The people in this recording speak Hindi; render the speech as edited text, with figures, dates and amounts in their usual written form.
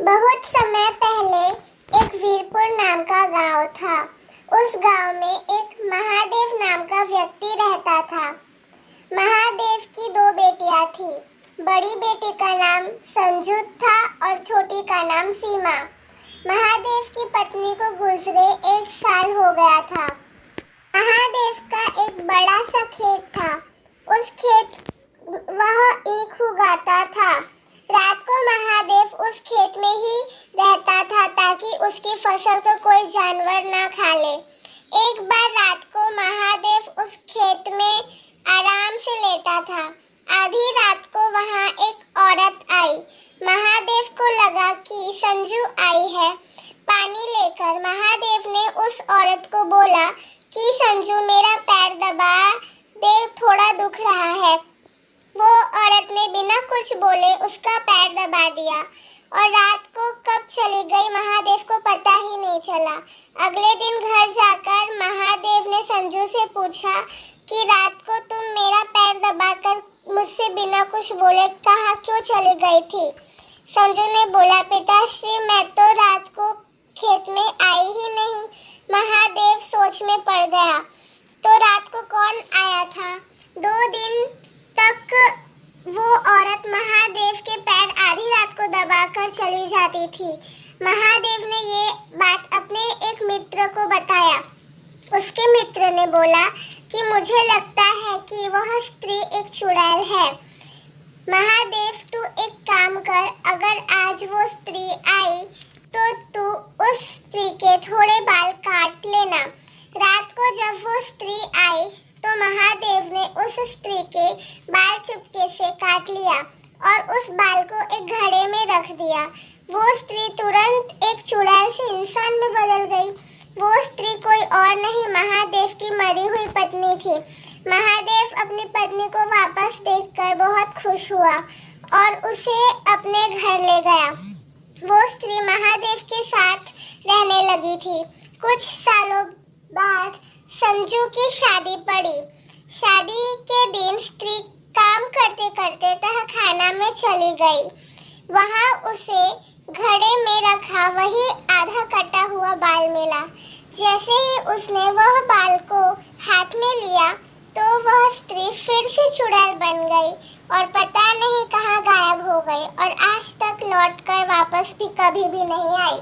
बहुत समय पहले एक वीरपुर नाम का गांव था। उस गांव में एक महादेव नाम का व्यक्ति रहता था। महादेव की दो बेटियां थी। बड़ी बेटी का नाम संजू था और छोटी का नाम सीमा। महादेव की पत्नी को गुजरे 1 साल हो गया था। महादेव का एक बड़ा सा खेत था। उस खेत वह ईख उगाता था। रात को महादेव उस खेत में ही रहता था ताकि उसकी फसल को कोई जानवर ना खा ले। एक बार रात को महादेव उस खेत में आराम से लेटा था। आधी रात को वहां एक औरत आई। महादेव को लगा कि संजू आई है पानी लेकर। महादेव ने उस औरत को बोला कि संजू मेरा पैर दबा दे, थोड़ा दुख रहा है। वो औरत ने बिना कुछ बोले उसका पैर दबा दिया और रात को कब चली गई महादेव को पता ही नहीं चला। अगले दिन घर जाकर महादेव ने संजू से पूछा कि रात को तुम मेरा पैर दबाकर मुझसे बिना कुछ बोले कहाँ क्यों चली गई थी। संजू ने बोला, पिताश्री मैं तो रात को खेत में आई ही नहीं। महादेव सोच में पड़ गया, तो रात को कौन आया था। 2 दिन तक वो औरत महादेव के पैर आधी रात को दबाकर चली जाती थी। महादेव ने ये बात अपने एक मित्र को बताया। उसके मित्र ने बोला कि मुझे लगता है कि वह स्त्री एक चुड़ैल है। महादेव तू एक काम कर, अगर आज वो स्त्री आई तो तू उस स्त्री के थोड़े बाल काट लेना। रात को जब वो स्त्री आई तो महादेव ने उस स्त्री के बाल चुपके से काट लिया और उस बाल को एक घड़े में रख दिया। वो स्त्री तुरंत एक चुड़ैल से इंसान में बदल गई। वो स्त्री कोई और नहीं, महादेव की मरी हुई पत्नी थी। महादेव अपनी पत्नी को वापस देखकर बहुत खुश हुआ और उसे अपने घर ले गया। वो स्त्री महादेव के साथ रहने लगी थी। कुछ सालों बाद संजू की शादी पड़ी। शादी के दिन स्त्री काम करते करते तहखाना में चली गई। वहां उसे घड़े में रखा वही आधा कटा हुआ बाल मिला। जैसे ही उसने वह बाल को हाथ में लिया तो वह स्त्री फिर से चुड़ैल बन गई और पता नहीं कहाँ गायब हो गई और आज तक लौटकर वापस भी कभी भी नहीं आई।